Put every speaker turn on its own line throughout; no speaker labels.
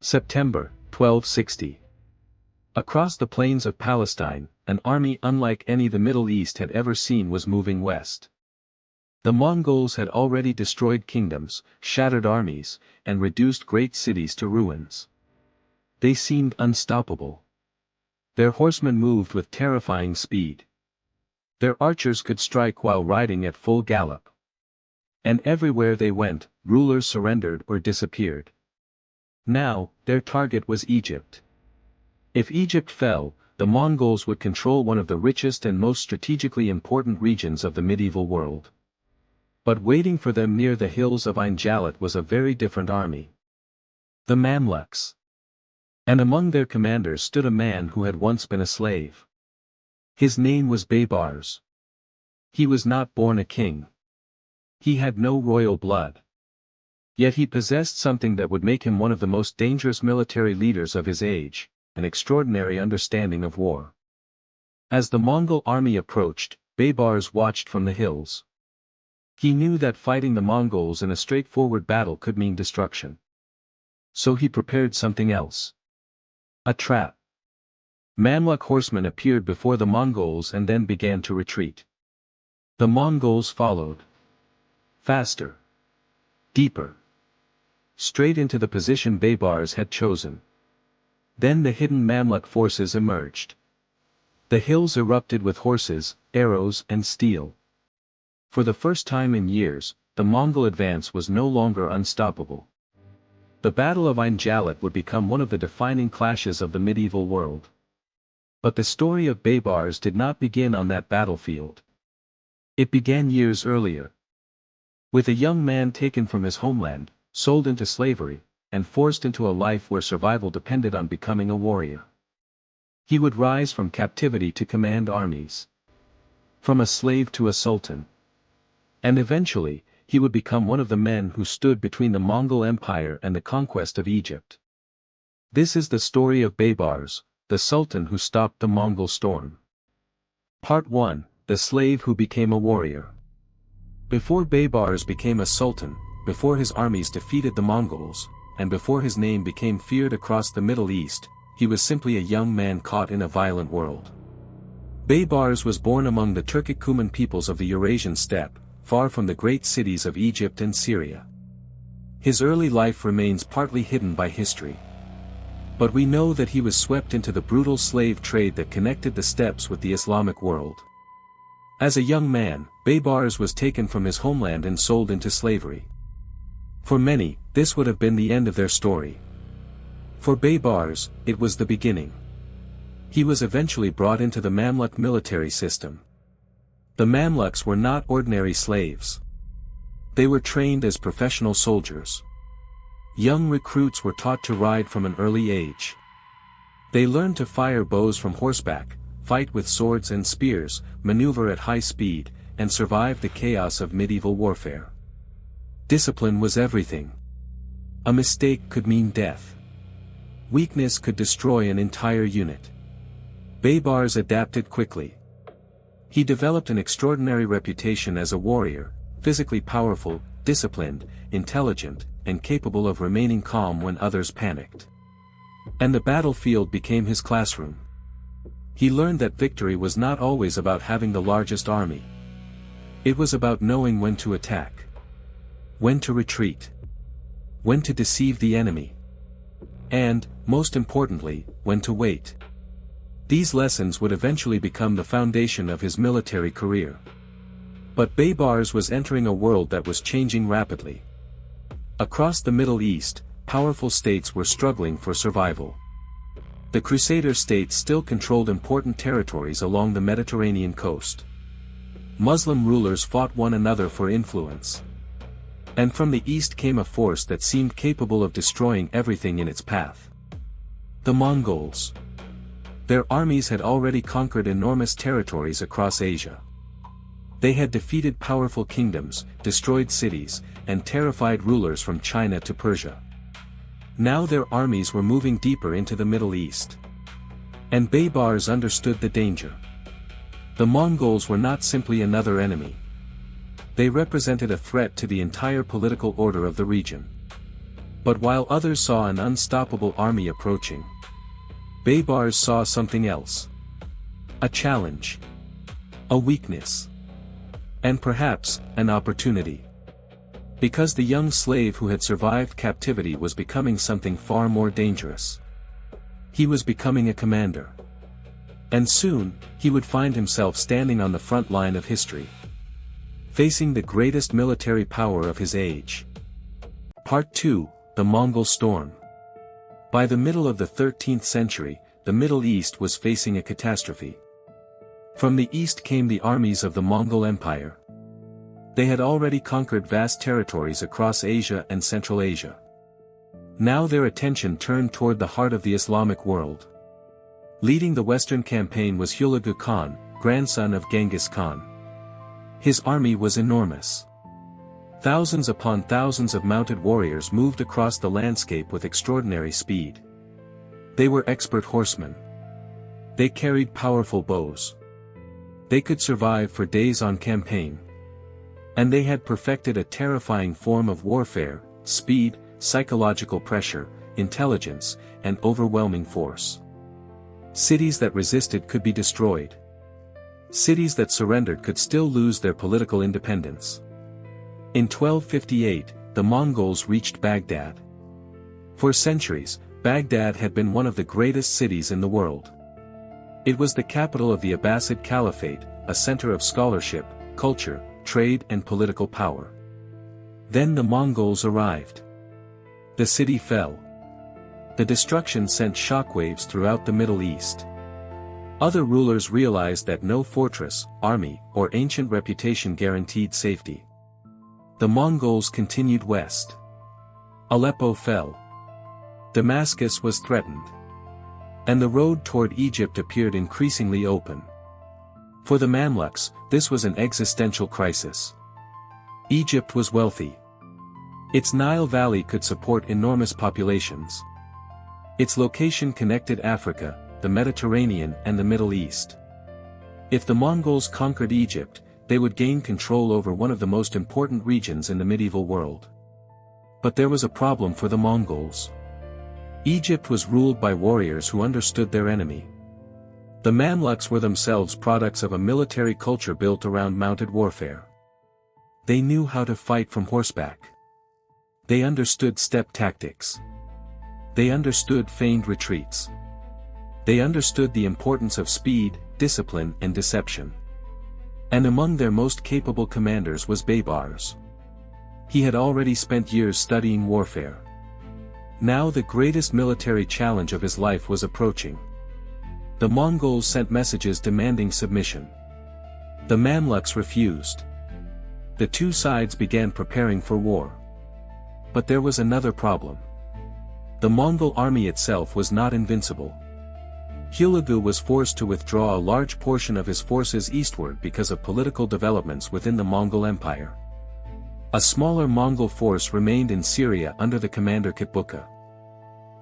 September 1260. Across the plains of Palestine, an army unlike any the Middle East had ever seen was moving west. The Mongols had already destroyed kingdoms, shattered armies, and reduced great cities to ruins. They seemed unstoppable. Their horsemen moved with terrifying speed. Their archers could strike while riding at full gallop. And everywhere they went, rulers surrendered or disappeared. Now, their target was Egypt. If Egypt fell, the Mongols would control one of the richest and most strategically important regions of the medieval world. But waiting for them near the hills of Ain Jalut was a very different army. The Mamluks. And among their commanders stood a man who had once been a slave. His name was Baybars. He was not born a king. He had no royal blood. Yet he possessed something that would make him one of the most dangerous military leaders of his age, an extraordinary understanding of war. As the Mongol army approached, Baybars watched from the hills. He knew that fighting the Mongols in a straightforward battle could mean destruction. So he prepared something else. A trap. Mamluk horsemen appeared before the Mongols and then began to retreat. The Mongols followed. Faster. Deeper. Straight into the position Baybars had chosen. Then the hidden Mamluk forces emerged. The hills erupted with horses, arrows and steel. For the first time in years, the Mongol advance was no longer unstoppable. The Battle of Ain Jalut would become one of the defining clashes of the medieval world. But the story of Baybars did not begin on that battlefield. It began years earlier. With a young man taken from his homeland, sold into slavery, and forced into a life where survival depended on becoming a warrior. He would rise from captivity to command armies. From a slave to a sultan. And eventually, he would become one of the men who stood between the Mongol Empire and the conquest of Egypt. This is the story of Baybars, the sultan who stopped the Mongol storm. Part 1, The Slave Who Became a Warrior. Before Baybars became a sultan, before his armies defeated the Mongols, and before his name became feared across the Middle East, he was simply a young man caught in a violent world. Baybars was born among the Turkic-Cuman peoples of the Eurasian steppe, far from the great cities of Egypt and Syria. His early life remains partly hidden by history. But we know that he was swept into the brutal slave trade that connected the steppes with the Islamic world. As a young man, Baybars was taken from his homeland and sold into slavery. For many, this would have been the end of their story. For Baybars, it was the beginning. He was eventually brought into the Mamluk military system. The Mamluks were not ordinary slaves. They were trained as professional soldiers. Young recruits were taught to ride from an early age. They learned to fire bows from horseback, fight with swords and spears, maneuver at high speed, and survive the chaos of medieval warfare. Discipline was everything. A mistake could mean death. Weakness could destroy an entire unit. Baybars adapted quickly. He developed an extraordinary reputation as a warrior, physically powerful, disciplined, intelligent, and capable of remaining calm when others panicked. And the battlefield became his classroom. He learned that victory was not always about having the largest army. It was about knowing when to attack. When to retreat. When to deceive the enemy. And, most importantly, when to wait. These lessons would eventually become the foundation of his military career. But Baybars was entering a world that was changing rapidly. Across the Middle East, powerful states were struggling for survival. The Crusader states still controlled important territories along the Mediterranean coast. Muslim rulers fought one another for influence. And from the east came a force that seemed capable of destroying everything in its path. The Mongols. Their armies had already conquered enormous territories across Asia. They had defeated powerful kingdoms, destroyed cities, and terrified rulers from China to Persia. Now their armies were moving deeper into the Middle East. And Baybars understood the danger. The Mongols were not simply another enemy. They represented a threat to the entire political order of the region. But while others saw an unstoppable army approaching, Baybars saw something else. A challenge. A weakness. And perhaps, an opportunity. Because the young slave who had survived captivity was becoming something far more dangerous. He was becoming a commander. And soon, he would find himself standing on the front line of history, facing the greatest military power of his age. Part 2, The Mongol Storm. By the middle of the 13th century, the Middle East was facing a catastrophe. From the east came the armies of the Mongol Empire. They had already conquered vast territories across Asia and Central Asia. Now their attention turned toward the heart of the Islamic world. Leading the Western campaign was Hulagu Khan, grandson of Genghis Khan. His army was enormous. Thousands upon thousands of mounted warriors moved across the landscape with extraordinary speed. They were expert horsemen. They carried powerful bows. They could survive for days on campaign. And they had perfected a terrifying form of warfare: speed, psychological pressure, intelligence, and overwhelming force. Cities that resisted could be destroyed. Cities that surrendered could still lose their political independence. In 1258, the Mongols reached Baghdad. For centuries, Baghdad had been one of the greatest cities in the world. It was the capital of the Abbasid Caliphate, a center of scholarship, culture, trade and political power. Then the Mongols arrived. The city fell. The destruction sent shockwaves throughout the Middle East. Other rulers realized that no fortress, army, or ancient reputation guaranteed safety. The Mongols continued west. Aleppo fell. Damascus was threatened. And the road toward Egypt appeared increasingly open. For the Mamluks, this was an existential crisis. Egypt was wealthy. Its Nile Valley could support enormous populations. Its location connected Africa, the Mediterranean and the Middle East. If the Mongols conquered Egypt, they would gain control over one of the most important regions in the medieval world. But there was a problem for the Mongols. Egypt was ruled by warriors who understood their enemy. The Mamluks were themselves products of a military culture built around mounted warfare. They knew how to fight from horseback. They understood steppe tactics. They understood feigned retreats. They understood the importance of speed, discipline and deception. And among their most capable commanders was Baybars. He had already spent years studying warfare. Now the greatest military challenge of his life was approaching. The Mongols sent messages demanding submission. The Mamluks refused. The two sides began preparing for war. But there was another problem. The Mongol army itself was not invincible. Hulagu was forced to withdraw a large portion of his forces eastward because of political developments within the Mongol Empire. A smaller Mongol force remained in Syria under the commander Kitbuka.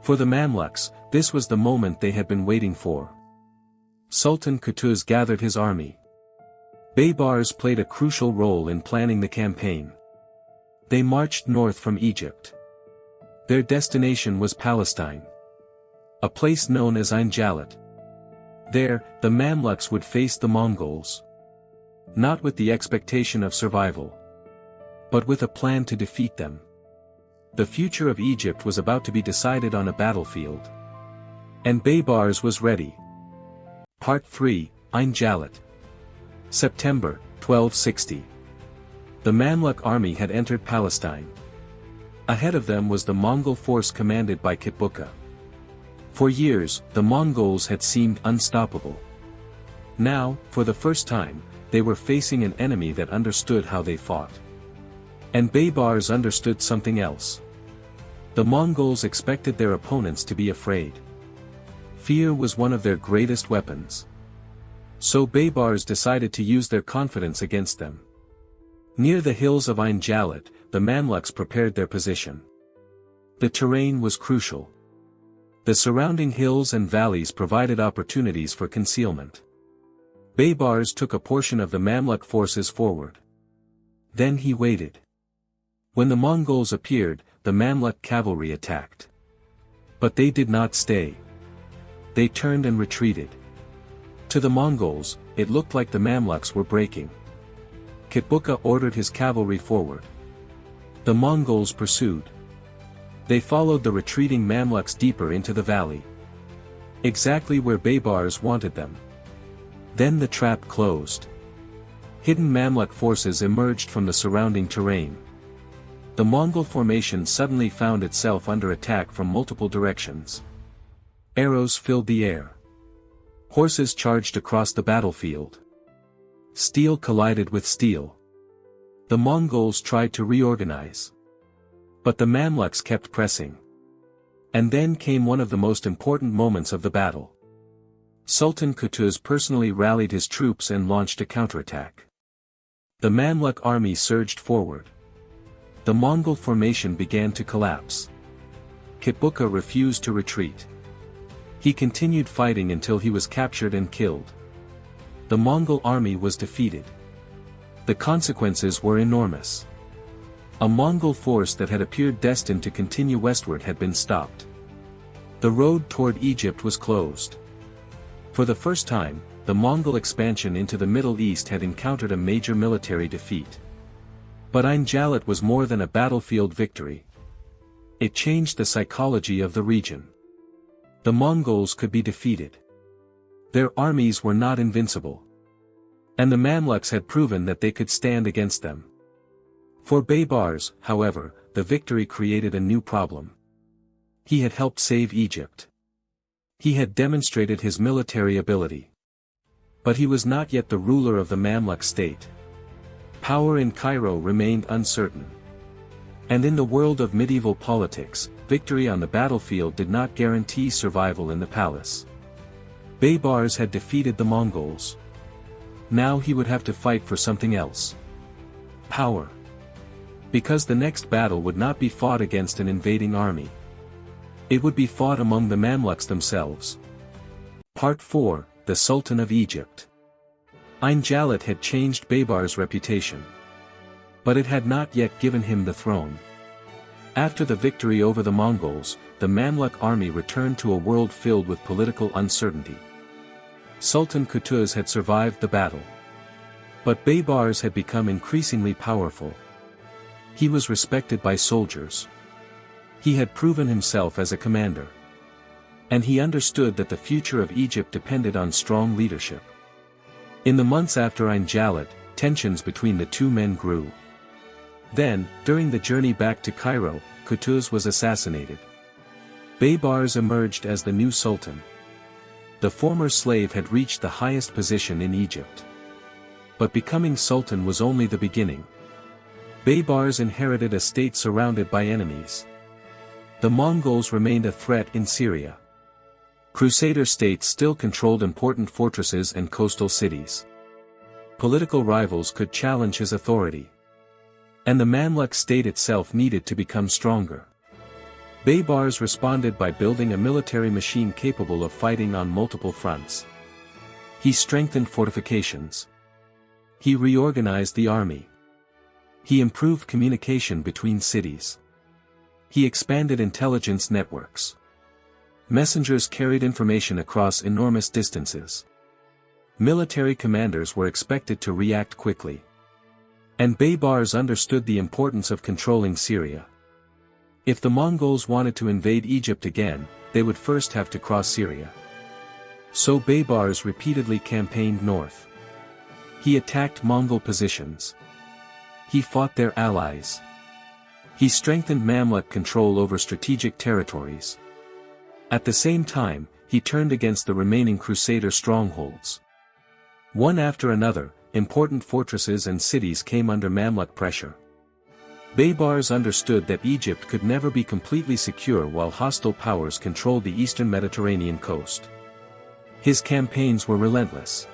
For the Mamluks, this was the moment they had been waiting for. Sultan Qutuz gathered his army. Baybars played a crucial role in planning the campaign. They marched north from Egypt. Their destination was Palestine, a place known as Ain Jalut. There, the Mamluks would face the Mongols. Not with the expectation of survival, but with a plan to defeat them. The future of Egypt was about to be decided on a battlefield. And Baybars was ready. Part 3, Ain Jalut. September, 1260. The Mamluk army had entered Palestine. Ahead of them was the Mongol force commanded by Kitbuka. For years, the Mongols had seemed unstoppable. Now, for the first time, they were facing an enemy that understood how they fought. And Baybars understood something else. The Mongols expected their opponents to be afraid. Fear was one of their greatest weapons. So Baybars decided to use their confidence against them. Near the hills of Ain Jalut, the Mamluks prepared their position. The terrain was crucial. The surrounding hills and valleys provided opportunities for concealment. Baybars took a portion of the Mamluk forces forward. Then he waited. When the Mongols appeared, the Mamluk cavalry attacked. But they did not stay. They turned and retreated. To the Mongols, it looked like the Mamluks were breaking. Kitbuka ordered his cavalry forward. The Mongols pursued. They followed the retreating Mamluks deeper into the valley. Exactly where Baybars wanted them. Then the trap closed. Hidden Mamluk forces emerged from the surrounding terrain. The Mongol formation suddenly found itself under attack from multiple directions. Arrows filled the air. Horses charged across the battlefield. Steel collided with steel. The Mongols tried to reorganize. But the Mamluks kept pressing. And then came one of the most important moments of the battle. Sultan Qutuz personally rallied his troops and launched a counterattack. The Mamluk army surged forward. The Mongol formation began to collapse. Kitbuka refused to retreat. He continued fighting until he was captured and killed. The Mongol army was defeated. The consequences were enormous. A Mongol force that had appeared destined to continue westward had been stopped. The road toward Egypt was closed. For the first time, the Mongol expansion into the Middle East had encountered a major military defeat. But Ain Jalut was more than a battlefield victory. It changed the psychology of the region. The Mongols could be defeated. Their armies were not invincible. And the Mamluks had proven that they could stand against them. For Baybars, however, the victory created a new problem. He had helped save Egypt. He had demonstrated his military ability. But he was not yet the ruler of the Mamluk state. Power in Cairo remained uncertain. And in the world of medieval politics, victory on the battlefield did not guarantee survival in the palace. Baybars had defeated the Mongols. Now he would have to fight for something else. Power. Because the next battle would not be fought against an invading army. It would be fought among the Mamluks themselves. Part 4, The Sultan of Egypt. Ain Jalut had changed Baybars' reputation. But it had not yet given him the throne. After the victory over the Mongols, the Mamluk army returned to a world filled with political uncertainty. Sultan Qutuz had survived the battle. But Baybars had become increasingly powerful. He was respected by soldiers. He had proven himself as a commander. And he understood that the future of Egypt depended on strong leadership. In the months after Ain Jalut, tensions between the two men grew. Then, during the journey back to Cairo, Qutuz was assassinated. Baybars emerged as the new sultan. The former slave had reached the highest position in Egypt. But becoming sultan was only the beginning. Baybars inherited a state surrounded by enemies. The Mongols remained a threat in Syria. Crusader states still controlled important fortresses and coastal cities. Political rivals could challenge his authority. And the Mamluk state itself needed to become stronger. Baybars responded by building a military machine capable of fighting on multiple fronts. He strengthened fortifications. He reorganized the army. He improved communication between cities. He expanded intelligence networks. Messengers carried information across enormous distances. Military commanders were expected to react quickly. And Baybars understood the importance of controlling Syria. If the Mongols wanted to invade Egypt again, they would first have to cross Syria. So Baybars repeatedly campaigned north. He attacked Mongol positions. He fought their allies. He strengthened Mamluk control over strategic territories. At the same time, he turned against the remaining Crusader strongholds. One after another, important fortresses and cities came under Mamluk pressure. Baybars understood that Egypt could never be completely secure while hostile powers controlled the eastern Mediterranean coast. His campaigns were relentless.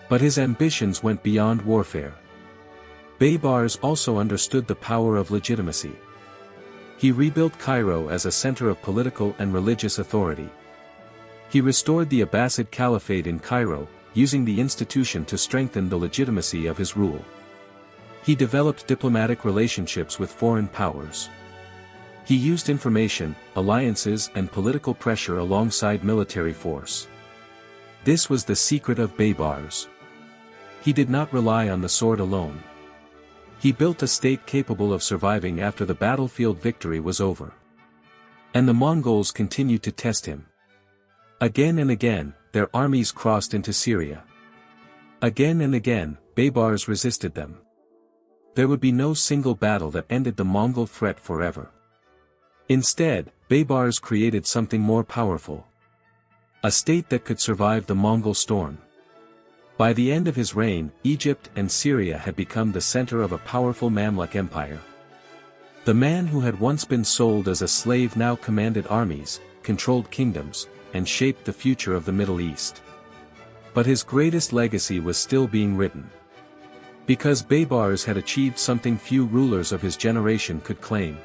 But his ambitions went beyond warfare. Baybars also understood the power of legitimacy. He rebuilt Cairo as a center of political and religious authority. He restored the Abbasid Caliphate in Cairo, using the institution to strengthen the legitimacy of his rule. He developed diplomatic relationships with foreign powers. He used information, alliances and political pressure alongside military force. This was the secret of Baybars. He did not rely on the sword alone. He built a state capable of surviving after the battlefield victory was over. And the Mongols continued to test him. Again and again, their armies crossed into Syria. Again and again, Baybars resisted them. There would be no single battle that ended the Mongol threat forever. Instead, Baybars created something more powerful. A state that could survive the Mongol storm. By the end of his reign, Egypt and Syria had become the center of a powerful Mamluk Empire. The man who had once been sold as a slave now commanded armies, controlled kingdoms, and shaped the future of the Middle East. But his greatest legacy was still being written. Because Baybars had achieved something few rulers of his generation could claim.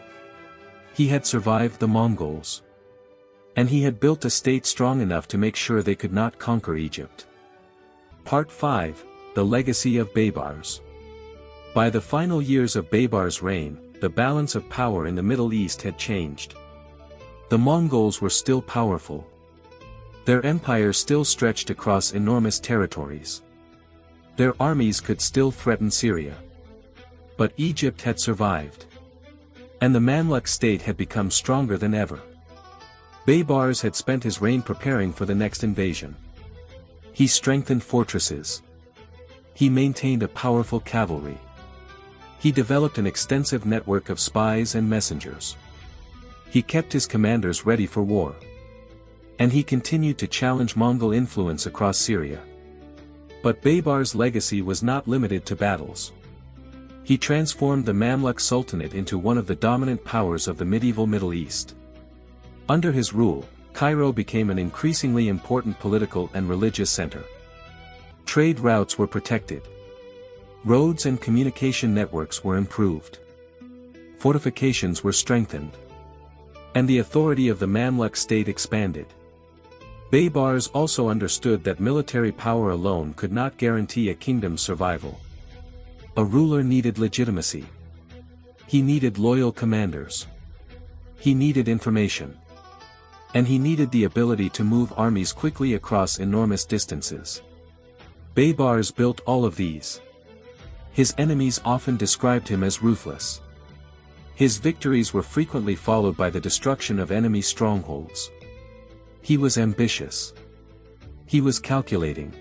He had survived the Mongols. And he had built a state strong enough to make sure they could not conquer Egypt. Part 5, The Legacy of Baybars. By the final years of Baybars' reign, the balance of power in the Middle East had changed. The Mongols were still powerful. Their empire still stretched across enormous territories. Their armies could still threaten Syria. But Egypt had survived. And the Mamluk state had become stronger than ever. Baybars had spent his reign preparing for the next invasion. He strengthened fortresses. He maintained a powerful cavalry. He developed an extensive network of spies and messengers. He kept his commanders ready for war. And he continued to challenge Mongol influence across Syria. But Baybars' legacy was not limited to battles. He transformed the Mamluk Sultanate into one of the dominant powers of the medieval Middle East. Under his rule, Cairo became an increasingly important political and religious center. Trade routes were protected. Roads and communication networks were improved. Fortifications were strengthened. And the authority of the Mamluk state expanded. Baybars also understood that military power alone could not guarantee a kingdom's survival. A ruler needed legitimacy. He needed loyal commanders. He needed information. And he needed the ability to move armies quickly across enormous distances. Baybars built all of these. His enemies often described him as ruthless. His victories were frequently followed by the destruction of enemy strongholds. He was ambitious. He was calculating.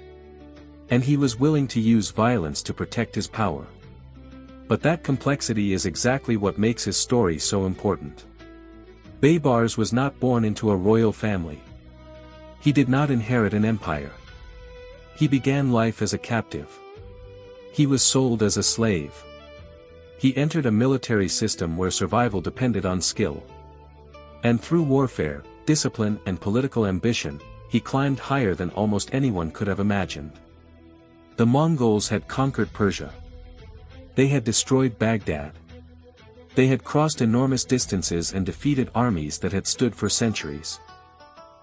And he was willing to use violence to protect his power. But that complexity is exactly what makes his story so important. Baybars was not born into a royal family. He did not inherit an empire. He began life as a captive. He was sold as a slave. He entered a military system where survival depended on skill. And through warfare, discipline and political ambition, he climbed higher than almost anyone could have imagined. The Mongols had conquered Persia. They had destroyed Baghdad. They had crossed enormous distances and defeated armies that had stood for centuries.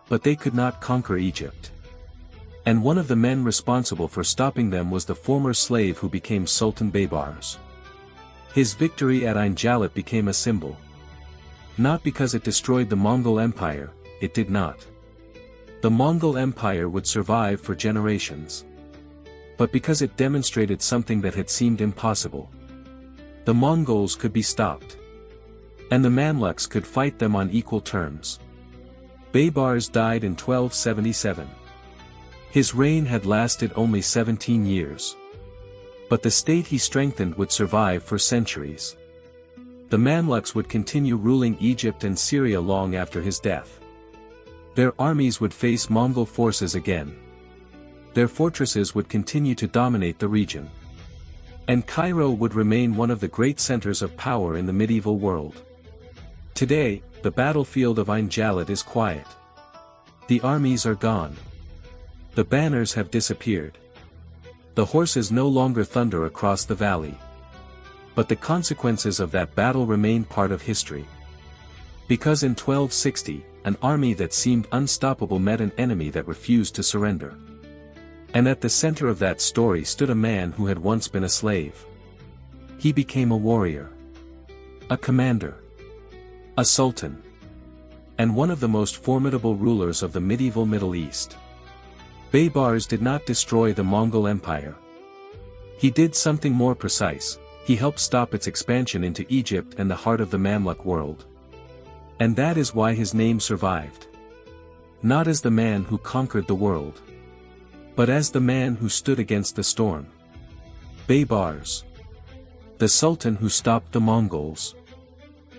But they could not conquer Egypt. And one of the men responsible for stopping them was the former slave who became Sultan Baybars. His victory at Ain Jalut became a symbol. Not because it destroyed the Mongol Empire, it did not. The Mongol Empire would survive for generations. But because it demonstrated something that had seemed impossible. The Mongols could be stopped. And the Mamluks could fight them on equal terms. Baybars died in 1277. His reign had lasted only 17 years. But the state he strengthened would survive for centuries. The Mamluks would continue ruling Egypt and Syria long after his death. Their armies would face Mongol forces again. Their fortresses would continue to dominate the region. And Cairo would remain one of the great centers of power in the medieval world. Today, the battlefield of Ain Jalut is quiet. The armies are gone. The banners have disappeared. The horses no longer thunder across the valley. But the consequences of that battle remain part of history. Because in 1260, an army that seemed unstoppable met an enemy that refused to surrender. And at the center of that story stood a man who had once been a slave. He became a warrior. A commander. A sultan. And one of the most formidable rulers of the medieval Middle East. Baybars did not destroy the Mongol Empire. He did something more precise, he helped stop its expansion into Egypt and the heart of the Mamluk world. And that is why his name survived. Not as the man who conquered the world, but as the man who stood against the storm. Baybars. The Sultan who stopped the Mongols.